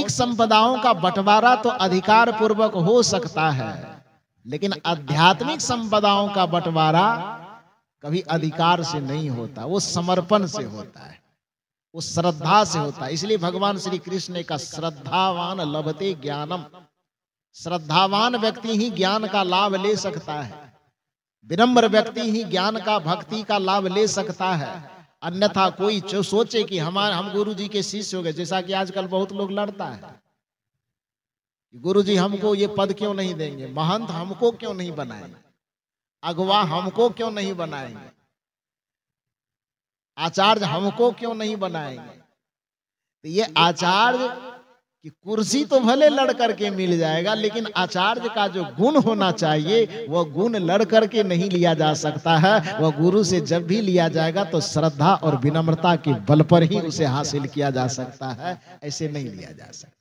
भौतिक संपदाओं का बंटवारा तो अधिकार पूर्वक हो सकता है, लेकिन आध्यात्मिक संपदाओं का बंटवारा कभी अधिकार से नहीं होता, वो समर्पण से होता है, वो श्रद्धा से होता है। इसलिए भगवान श्री कृष्ण ने कहा श्रद्धावान लभते ज्ञानम, श्रद्धावान व्यक्ति ही ज्ञान का लाभ ले सकता है, विनम्र व्यक्ति ही ज्ञान का भक्ति का लाभ ले सकता है। अन्यथा कोई जो सोचे कि हम गुरु जी के शिष्य हो गए, जैसा कि आजकल बहुत लोग लड़ता है, गुरु जी हमको ये पद क्यों नहीं देंगे, महंत हमको क्यों नहीं बनाएंगे, अगवा हमको क्यों नहीं बनाएंगे, आचार्य हमको क्यों नहीं बनाएंगे। तो ये आचार्य की कुर्सी तो भले लड़ करके मिल जाएगा, लेकिन आचार्य का जो गुण होना चाहिए वह गुण लड़ करके नहीं लिया जा सकता है। वह गुरु से जब भी लिया जाएगा तो श्रद्धा और विनम्रता के बल पर ही उसे हासिल किया जा सकता है, ऐसे नहीं लिया जा सकता।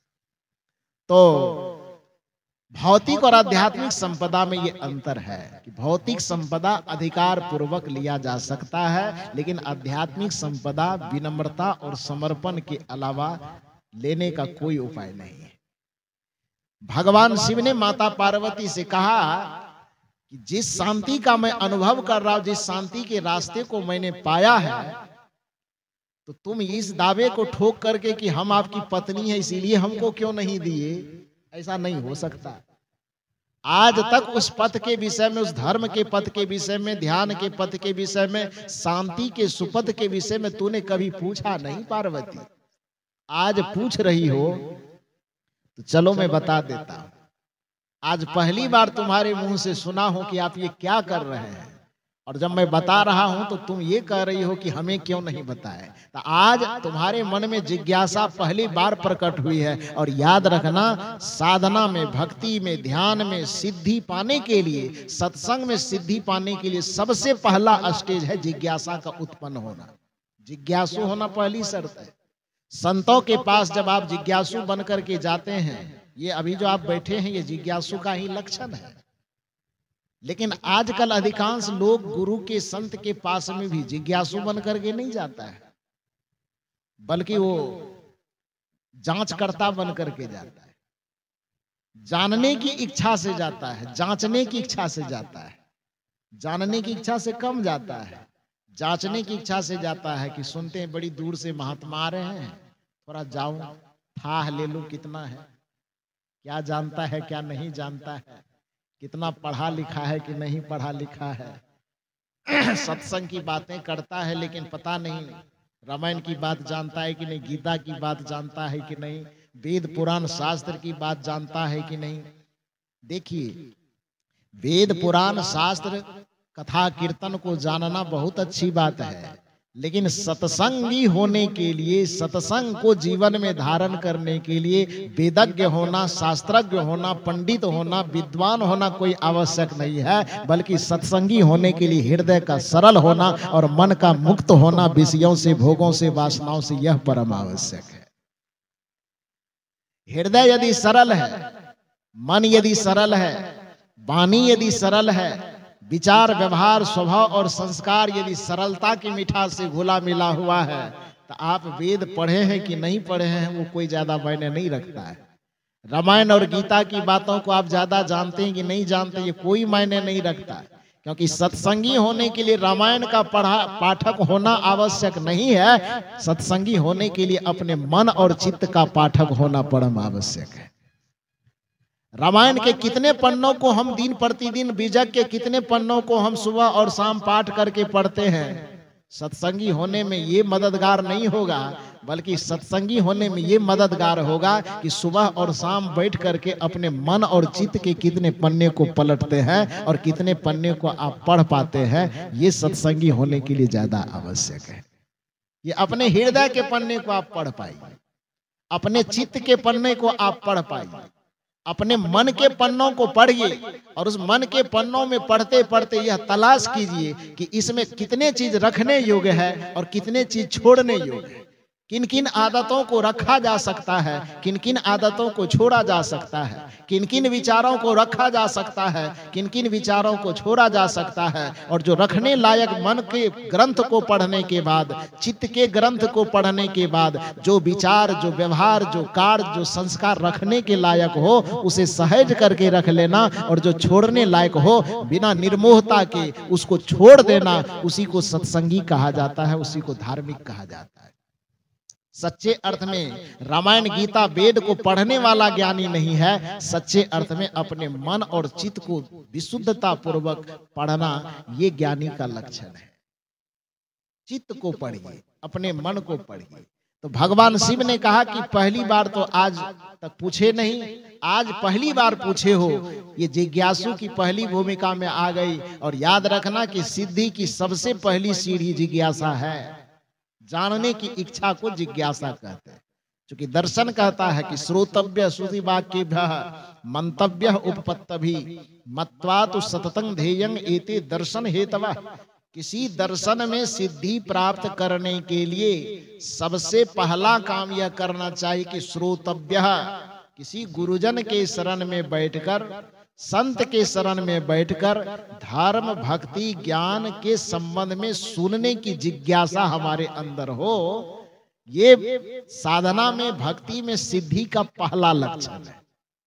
तो भौतिक और आध्यात्मिक संपदा में ये अंतर है कि भौतिक संपदा अधिकार पूर्वक लिया जा सकता है, लेकिन आध्यात्मिक संपदा विनम्रता और समर्पण के अलावा लेने का कोई उपाय नहीं है। भगवान शिव ने माता पार्वती से कहा कि जिस शांति का मैं अनुभव कर रहा हूं, जिस शांति के रास्ते को मैंने पाया है, तो तुम इस दावे को ठोक करके कि हम आपकी पत्नी है इसीलिए हमको क्यों नहीं दिए, ऐसा नहीं हो सकता। आज तक उस पथ के विषय में, उस धर्म के पथ के विषय में, ध्यान के पथ के विषय में, शांति के सुपथ के विषय में तूने कभी पूछा नहीं पार्वती। आज पूछ रही हो तो चलो मैं बता देता हूं। आज पहली बार तुम्हारे मुंह से सुना हो कि आप ये क्या कर रहे हैं, और जब मैं बता रहा हूं तो तुम ये कह रही हो कि हमें क्यों नहीं बताए। तो आज तुम्हारे मन में जिज्ञासा पहली बार प्रकट हुई है। और याद रखना, साधना में, भक्ति में, ध्यान में सिद्धि पाने के लिए, सत्संग में सिद्धि पाने के लिए सबसे पहला स्टेज है जिज्ञासा का उत्पन्न होना। जिज्ञासु होना पहली शर्त है। संतों के पास जब आप जिज्ञासु बन करके जाते हैं, ये अभी जो आप बैठे हैं ये जिज्ञासु का ही लक्षण है। लेकिन आजकल अधिकांश लोग गुरु के, संत के पास में भी जिज्ञासु बन करके नहीं जाता है, बल्कि वो जांचकर्ता बन करके जाता है। जानने की इच्छा से जाता है, जांचने की इच्छा से जाता है। जानने की इच्छा से कम जाता है, जांचने की इच्छा से जाता है कि सुनते हैं बड़ी दूर से महात्मा आ रहे हैं, थोड़ा जाऊं थाह ले लूं कितना है, क्या जानता है क्या नहीं जानता है, कितना पढ़ा लिखा है कि नहीं पढ़ा लिखा है। सत्संग की बातें करता है लेकिन पता नहीं रामायण की बात जानता है कि नहीं, गीता की बात जानता है कि नहीं, वेद पुराण शास्त्र की बात जानता है कि नहीं। देखिए, वेद पुराण शास्त्र कथा कीर्तन को जानना बहुत अच्छी बात है, लेकिन सत्संगी होने के लिए, सत्संग को जीवन में धारण करने के लिए वेदज्ञ होना, शास्त्रज्ञ होना, पंडित होना, विद्वान होना कोई आवश्यक नहीं है, बल्कि सत्संगी होने के लिए हृदय का सरल होना और मन का मुक्त होना विषयों से, भोगों से, वासनाओं से, यह परम आवश्यक है। हृदय यदि सरल है, मन यदि सरल है, वाणी यदि सरल है, विचार, व्यवहार, स्वभाव और संस्कार यदि सरलता की मिठास से घुला मिला हुआ है, तो आप वेद पढ़े हैं कि नहीं पढ़े हैं वो कोई ज्यादा मायने नहीं रखता है। रामायण और गीता की बातों को आप ज्यादा जानते हैं कि नहीं जानते, ये कोई मायने नहीं रखता है। क्योंकि सत्संगी होने के लिए रामायण का पाठक होना आवश्यक नहीं है, सत्संगी होने के लिए अपने मन और चित्त का पाठक होना परम आवश्यक है। रामायण के कितने पन्नों को हम दिन प्रतिदिन, बीजक के कितने पन्नों को हम सुबह और शाम पाठ करके पढ़ते हैं, सत्संगी होने में ये मददगार नहीं होगा, बल्कि सत्संगी होने में ये मददगार होगा कि सुबह और शाम बैठ करके अपने मन और चित्त के कितने पन्ने को पलटते हैं और कितने पन्ने को आप पढ़ पाते हैं। ये सत्संगी होने के लिए ज्यादा आवश्यक है। ये अपने हृदय के पन्ने को आप पढ़ पाइए, अपने चित्त के पन्ने को आप पढ़ पाइए, अपने मन के पन्नों को पढ़िए और उस मन के पन्नों में पढ़ते पढ़ते यह तलाश कीजिए कि इसमें कितने चीज रखने योग्य है और कितने चीज छोड़ने योग्य है। किन किन आदतों को रखा जा सकता है, किन किन आदतों को छोड़ा जा सकता है, किन किन विचारों को रखा जा सकता है, किन किन विचारों को छोड़ा जा सकता है। और जो रखने लायक मन के ग्रंथ को पढ़ने के बाद, चित्त के ग्रंथ को पढ़ने के बाद जो विचार, जो व्यवहार, जो कार्य, जो संस्कार रखने के लायक हो उसे सहज करके रख लेना, और जो छोड़ने लायक हो बिना निर्मोहता के उसको छोड़ देना, उसी को सत्संगी कहा जाता है, उसी को धार्मिक कहा जाता है। सच्चे अर्थ में रामायण, गीता, वेद को पढ़ने वाला ज्ञानी नहीं है, सच्चे अर्थ में अपने मन और चित्त को विशुद्धता पूर्वक पढ़ना ये ज्ञानी का लक्षण है। चित्त को पढ़िए, अपने मन को पढ़िए। तो भगवान शिव ने कहा कि पहली बार तो आज तक पूछे नहीं, आज पहली बार पूछे हो। ये जिज्ञासु की पहली भूमिका में आ गई। और याद रखना कि सिद्धि की सबसे पहली सीढ़ी जिज्ञासा है। जानने की इच्छा को जिज्ञासा कहते हैं। क्योंकि दर्शन कहता है कि श्रोतव्य श्रुति वाक्येभ्यः मंतव्य उपपत्तभि मत्वा तो सततं ध्येयं एते दर्शन हेतवः। किसी दर्शन में सिद्धि प्राप्त करने के लिए सबसे पहला काम यह करना चाहिए कि श्रोतव्य, किसी गुरुजन के शरण में बैठकर, संत के शरण में बैठकर धर्म, भक्ति, ज्ञान के संबंध में सुनने की जिज्ञासा हमारे अंदर हो। ये साधना में, भक्ति में सिद्धि का पहला लक्षण है।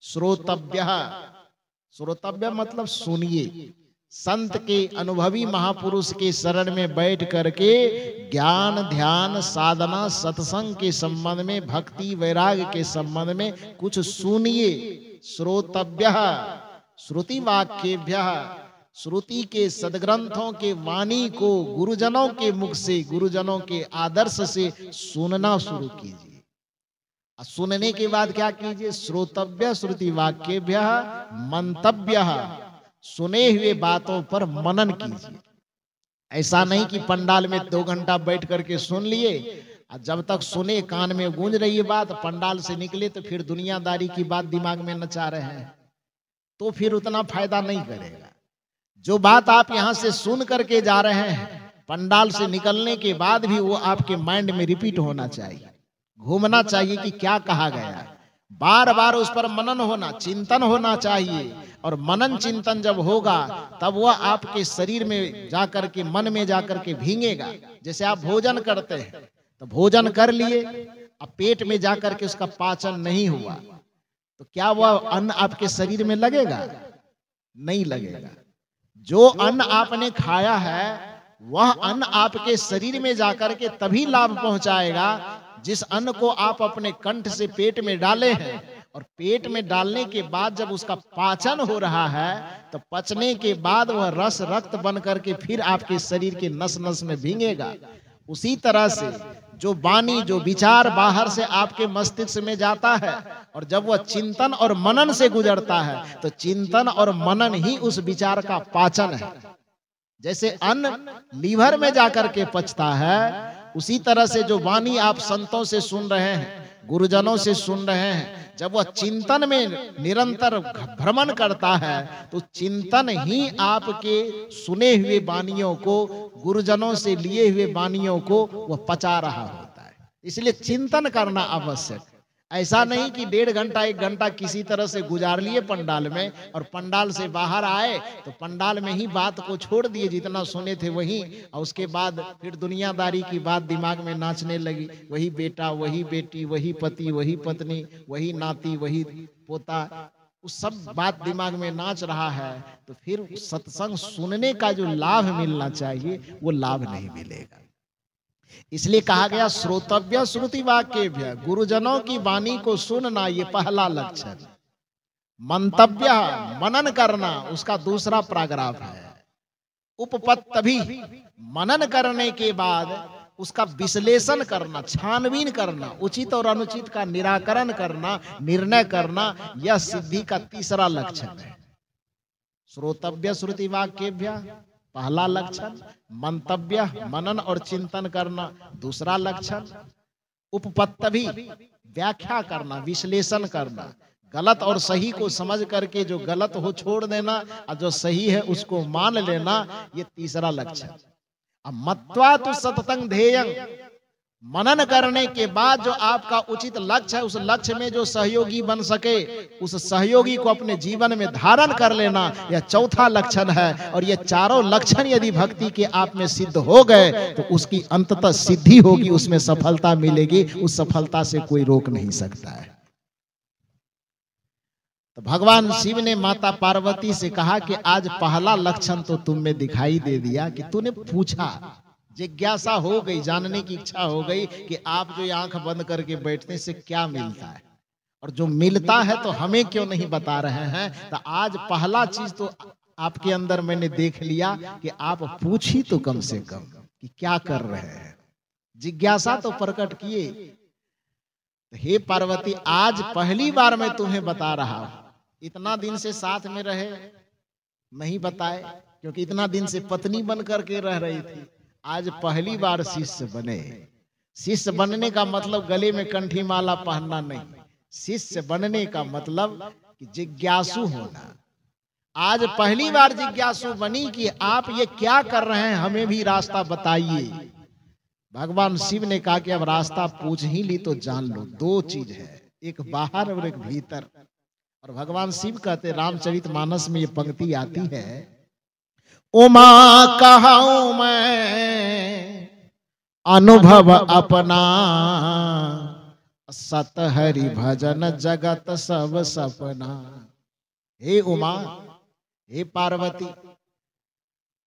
श्रोतव्य, श्रोतव्य मतलब सुनिए। संत के, अनुभवी महापुरुष के शरण में बैठ करके ज्ञान, ध्यान, साधना, सत्संग के संबंध में, भक्ति, वैराग्य के संबंध में कुछ सुनिए। श्रोतव्य श्रुति वाक्येभ्यः, श्रुति के सदग्रंथों के वाणी को गुरुजनों के मुख से, गुरुजनों के आदर्श से सुनना शुरू कीजिए। सुनने के बाद क्या कीजिए? श्रोतव्य श्रुति वाक्येभ्यः मंतव्यः, सुने हुए बातों पर मनन कीजिए। ऐसा नहीं कि पंडाल में 2 घंटा बैठ करके सुन लिए, जब तक सुने कान में गूंज रही है बात, पंडाल से निकले तो फिर दुनियादारी की बात दिमाग में नचा रहे हैं, तो फिर उतना फायदा नहीं करेगा। जो बात आप यहां से सुन करके जा रहे हैं, पंडाल से निकलने के बाद भी वो आपके माइंड में रिपीट होना चाहिए, घूमना चाहिए कि क्या कहा गया। बार बार उस पर मनन होना, चिंतन होना चाहिए। और मनन चिंतन जब होगा तब वह आपके शरीर में जाकर के, मन में जाकर के भींगेगा। जैसे आप भोजन करते हैं तो भोजन कर लिए, अब पेट में जाकर के उसका पाचन नहीं हुआ तो क्या वह अन्न आपके शरीर में लगेगा? नहीं लगेगा। जो अन्न आपने खाया है वह अन्न आपके शरीर में जाकर के तभी लाभ पहुंचाएगा जिस अन्न को आप अपने कंठ से पेट में डाले हैं। और पेट में डालने के बाद जब उसका पाचन हो रहा है तो पचने के बाद वह रस, रक्त बन करके फिर आपके शरीर के नस नस में भींगेगा। उसी तरह से जो वाणी, जो विचार बाहर से आपके मस्तिष्क में जाता है और जब वह चिंतन और मनन से गुजरता है तो चिंतन और मनन ही उस विचार का पाचन है। जैसे अन्न लीवर में जाकर के पचता है, उसी तरह से जो वाणी आप संतों से सुन रहे हैं, गुरुजनों से सुन रहे हैं, जब वह चिंतन में निरंतर भ्रमण करता है तो चिंतन ही आपके सुने हुए वाणियों को, गुरुजनों से लिए हुए वाणियों को वह पचा रहा होता है। इसलिए चिंतन करना आवश्यक। ऐसा नहीं कि 1.5 घंटा 1 घंटा किसी तरह से गुजार लिए पंडाल में और पंडाल से बाहर आए तो पंडाल में ही बात को छोड़ दिए, जितना सुने थे वही, और उसके बाद फिर दुनियादारी की बात दिमाग में नाचने लगी। वही बेटा, वही बेटी, वही पति, वही पत्नी, वही नाती, वही पोता, उस सब बात दिमाग में नाच रहा है तो फिर सत्संग सुनने का जो लाभ मिलना चाहिए वो लाभ नहीं मिलेगा। इसलिए कहा गया श्रोतव्य श्रुति वाक्येभ्यः, गुरुजनों की वाणी को सुनना ये पहला लक्षण। मंतव्य, मनन करना, उसका दूसरा पैराग्राफ है। उपपत्तभि, मनन करने के बाद उसका विश्लेषण करना, छानबीन करना, उचित और अनुचित का निराकरण करना, निर्णय करना, यह सिद्धि का तीसरा लक्षण है। श्रोतव्य श्रुति वाक्येभ्यः पहला लक्षण, मंतव्य, मनन और चिंतन करना दूसरा लक्षण, उपपत्तभि, व्याख्या करना, विश्लेषण करना, गलत और सही को समझ करके जो गलत हो छोड़ देना और जो सही है उसको मान लेना, ये तीसरा लक्षण। अब मत्वा तु सततं ध्येयं, मनन करने के बाद जो आपका उचित लक्ष्य है, उस लक्ष्य में जो सहयोगी बन सके, उस सहयोगी को अपने जीवन में धारण कर लेना, यह चौथा लक्षण है। और ये चारों लक्षण यदि भक्ति के आप में सिद्ध हो गए तो उसकी अंततः सिद्धि होगी, उसमें सफलता मिलेगी, उस सफलता से कोई रोक नहीं सकता है। तो भगवान शिव ने माता पार्वती से कहा कि आज पहला लक्षण तो तुम में दिखाई दे दिया कि तूने पूछा, जिज्ञासा हो गई, जानने की इच्छा हो गई कि आप जो आंख बंद करके बैठने से क्या मिलता है, और जो मिलता है तो हमें क्यों नहीं बता रहे हैं। तो आज पहला चीज तो आपके अंदर मैंने देख लिया कि आप पूछी तो कम से कम कि क्या कर रहे हैं, जिज्ञासा तो प्रकट किए। तो हे पार्वती, आज पहली बार मैं तुम्हें बता रहा हूं। इतना दिन से साथ में रहे, नहीं बताए, क्योंकि इतना दिन से पत्नी बन करके रह रही थी। आज पहली बार शिष्य बने। शिष्य बनने का मतलब गले में कंठी माला पहनना नहीं, शिष्य बनने का मतलब कि जिज्ञासु होना। आज पहली बार जिज्ञासु बनी कि आप ये क्या कर रहे हैं, हमें भी रास्ता बताइए। भगवान शिव ने कहा कि अब रास्ता पूछ ही ली तो जान लो, दो चीज है, एक बाहर और एक भीतर। और भगवान शिव कहते, रामचरितमानस में ये पंक्ति आती है, उमा कहूं मैं अनुभव अपना, सत हरि भजन जगत सब सपना। हे उमा, हे पार्वती,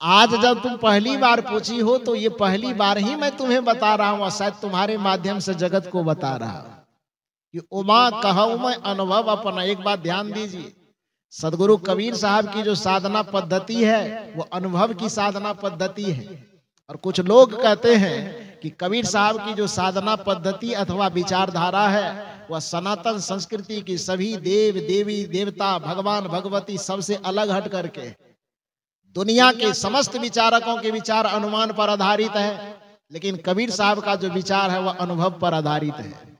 आज जब तुम पहली बार पूछी हो तो ये पहली बार ही मैं तुम्हें बता रहा हूं, शायद तुम्हारे माध्यम से जगत को बता रहा हूं कि उमा कहूं मैं अनुभव अपना। एक बात ध्यान दीजिए, सदगुरु कबीर साहब की जो साधना पद्धति है वो अनुभव की साधना पद्धति है। और कुछ लोग कहते हैं कि कबीर साहब की जो साधना पद्धति अथवा विचारधारा है वह सनातन संस्कृति की सभी देव देवी देवता भगवान भगवती सबसे अलग हट करके दुनिया के समस्त विचारकों के विचार अनुमान पर आधारित है, लेकिन कबीर साहब का जो विचार है वह अनुभव पर आधारित है।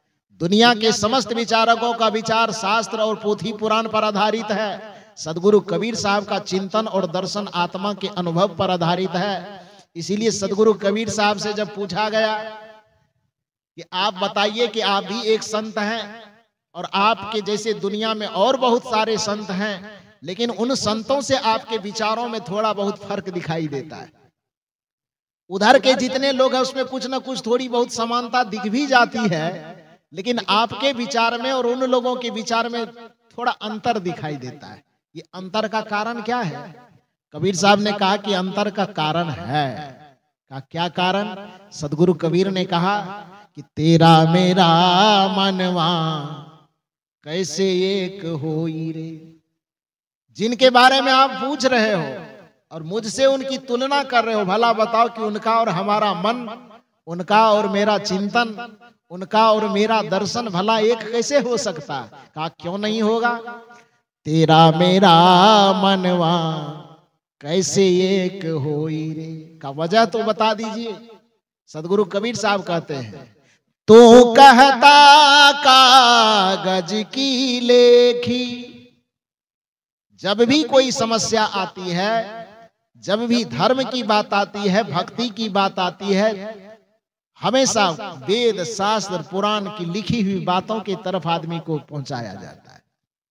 दुनिया के समस्त विचारकों का विचार शास्त्र और पोथी पुराण पर आधारित है। सदगुरु कबीर साहब का चिंतन और दर्शन आत्मा के अनुभव पर आधारित है। इसीलिए सदगुरु कबीर साहब से जब पूछा गया कि आप बताइए कि आप भी एक संत हैं और आपके जैसे दुनिया में और बहुत सारे संत हैं, लेकिन उन संतों से आपके विचारों में थोड़ा बहुत फर्क दिखाई देता है। उधर के जितने लोग हैं उसमें कुछ ना कुछ थोड़ी बहुत समानता दिख भी जाती है, लेकिन आपके विचार में और उन लोगों के विचार में थोड़ा अंतर दिखाई देता है। ये अंतर का कारण क्या है? कबीर साहब ने कहा कि अंतर का कारण है। का क्या कारण? सदगुरु कबीर ने कहा कि तेरा मेरा मनवा कैसे एक होई रे। जिनके बारे में आप पूछ रहे हो और मुझसे उनकी तुलना कर रहे हो, भला बताओ कि उनका और हमारा मन, उनका और मेरा चिंतन, उनका और मेरा दर्शन भला एक कैसे हो सकता? कहा क्यों नहीं होगा? तेरा मेरा मनवा कैसे एक होई रे। का वजह तो बता दीजिए। सदगुरु कबीर साहब कहते हैं, तू कहता कागज की लेखी। जब भी कोई समस्या आती है, जब भी धर्म की बात आती है, भक्ति की बात आती है, हमेशा वेद शास्त्र पुराण की लिखी हुई बातों की तरफ आदमी को पहुंचाया जाता है,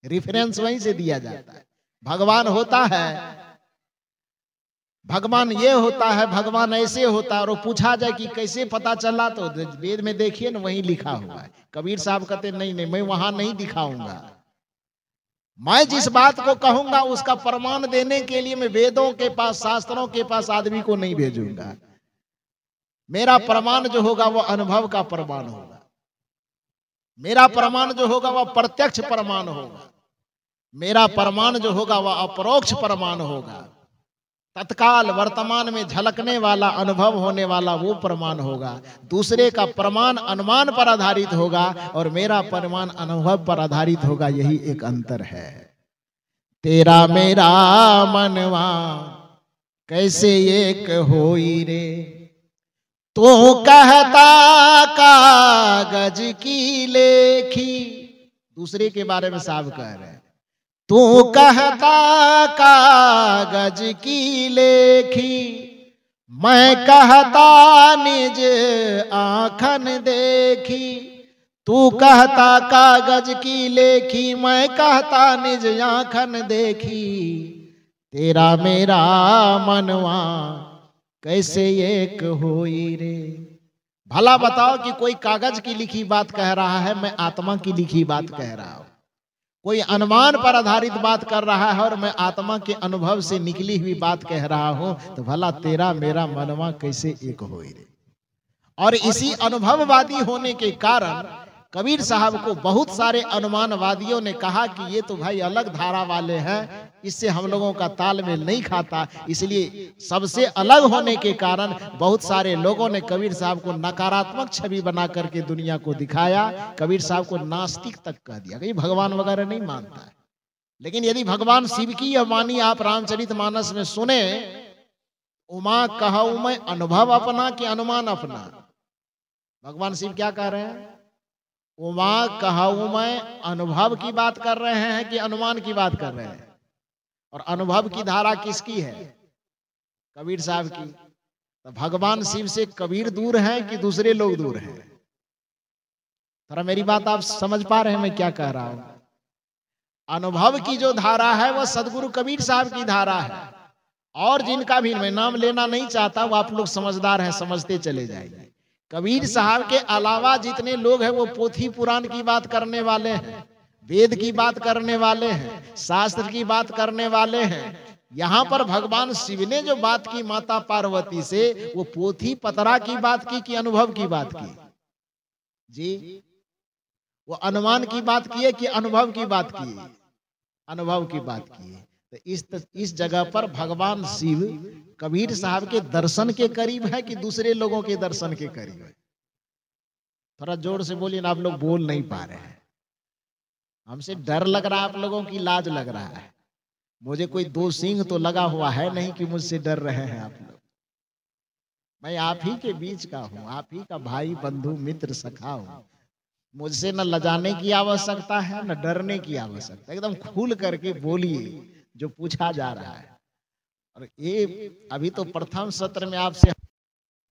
रिफरेंस वहीं से दिया जाता है। भगवान होता है, भगवान ये होता है, भगवान ऐसे होता है, और पूछा जाए कि कैसे पता चला तो वेद में देखिए ना, वहीं लिखा हुआ है। कबीर साहब कहते नहीं नहीं, मैं वहां नहीं दिखाऊंगा। मैं जिस बात को कहूंगा उसका प्रमाण देने के लिए मैं वेदों के पास, शास्त्रों के पास आदमी को नहीं भेजूंगा। मेरा प्रमाण जो होगा वो अनुभव का प्रमाण होगा। मेरा प्रमाण जो होगा वह प्रत्यक्ष प्रमाण होगा। मेरा प्रमाण जो होगा वह अपरोक्ष प्रमाण होगा। तत्काल वर्तमान में झलकने वाला, अनुभव होने वाला वो प्रमाण होगा। दूसरे का प्रमाण अनुमान पर आधारित होगा और मेरा प्रमाण अनुभव पर आधारित होगा। यही एक अंतर है। तेरा मेरा मनवा कैसे एक होई रे। तो कहता कागज की लेखी। दूसरे के बारे में साहब कह रहे हैं, तू कहता कागज की लेखी, मैं कहता निज आँखन देखी, तू कहता कागज की लेखी। मैं कहता निज आँखन देखी, तेरा मेरा मनवा कैसे एक होई रे। भला बताओ कि कोई कागज की लिखी बात कह रहा है, मैं आत्मा की लिखी बात कह रहा हूं। कोई अनुमान पर आधारित बात कर रहा है और मैं आत्मा के अनुभव से निकली हुई बात कह रहा हूं, तो भला तेरा मेरा मनवा कैसे एक होई रे। और इसी अनुभववादी होने के कारण कबीर साहब को बहुत सारे अनुमानवादियों ने कहा कि ये तो भाई अलग धारा वाले हैं, इससे हम लोगों का तालमेल नहीं खाता। इसलिए सबसे अलग होने के कारण बहुत सारे लोगों ने कबीर साहब को नकारात्मक छवि बना करके दुनिया को दिखाया। कबीर साहब को नास्तिक तक कह दिया कि भगवान वगैरह नहीं मानता है। लेकिन यदि भगवान शिव की यह वाणी आप रामचरितमानस में सुने, उमा कहूं मैं अनुभव अपना कि अनुमान अपना। भगवान शिव क्या कह रहे हैं? उमा कहूं मैं अनुभव की बात कर रहे हैं कि अनुमान की बात कर रहे हैं? और अनुभव की धारा किसकी है? कबीर साहब की। तो भगवान शिव से कबीर दूर हैं कि दूसरे लोग दूर हैं? थोड़ा मेरी बात आप समझ पा रहे हैं मैं क्या कह रहा हूं? अनुभव की जो धारा है वह सदगुरु कबीर साहब की धारा है। और जिनका भी मैं नाम लेना नहीं चाहता, वो आप लोग समझदार हैं, समझते चले जाएंगे। कबीर साहब के अलावा जितने लोग हैं वो पोथी पुराण की बात करने वाले हैं, वेद की बात करने वाले हैं, शास्त्र की बात करने वाले हैं। यहाँ पर भगवान शिव ने जो बात की माता पार्वती से, वो पोथी पतरा की बात की कि अनुभव की बात की? जी, वो अनुमान की बात की है कि अनुभव की बात की? अनुभव की बात की है। तो इस जगह पर भगवान शिव कबीर साहब के दर्शन के करीब है कि दूसरे लोगों के दर्शन के करीब है? थोड़ा जोर से बोलिए ना, आप लोग बोल नहीं पा रहे हैं। हमसे डर लग रहा है, आप लोगों की लाज लग रहा है। मुझे कोई दो सींग तो लगा हुआ है नहीं कि मुझसे डर रहे हैं आप लोग। मैं आप ही के बीच का हूं, आप ही का भाई, बंधु, मित्र, सखा हूं। मुझसे न लजाने की आवश्यकता है, न डरने की आवश्यकता। एकदम खुल करके बोलिए जो पूछा जा रहा है। और ये अभी तो प्रथम सत्र में आपसे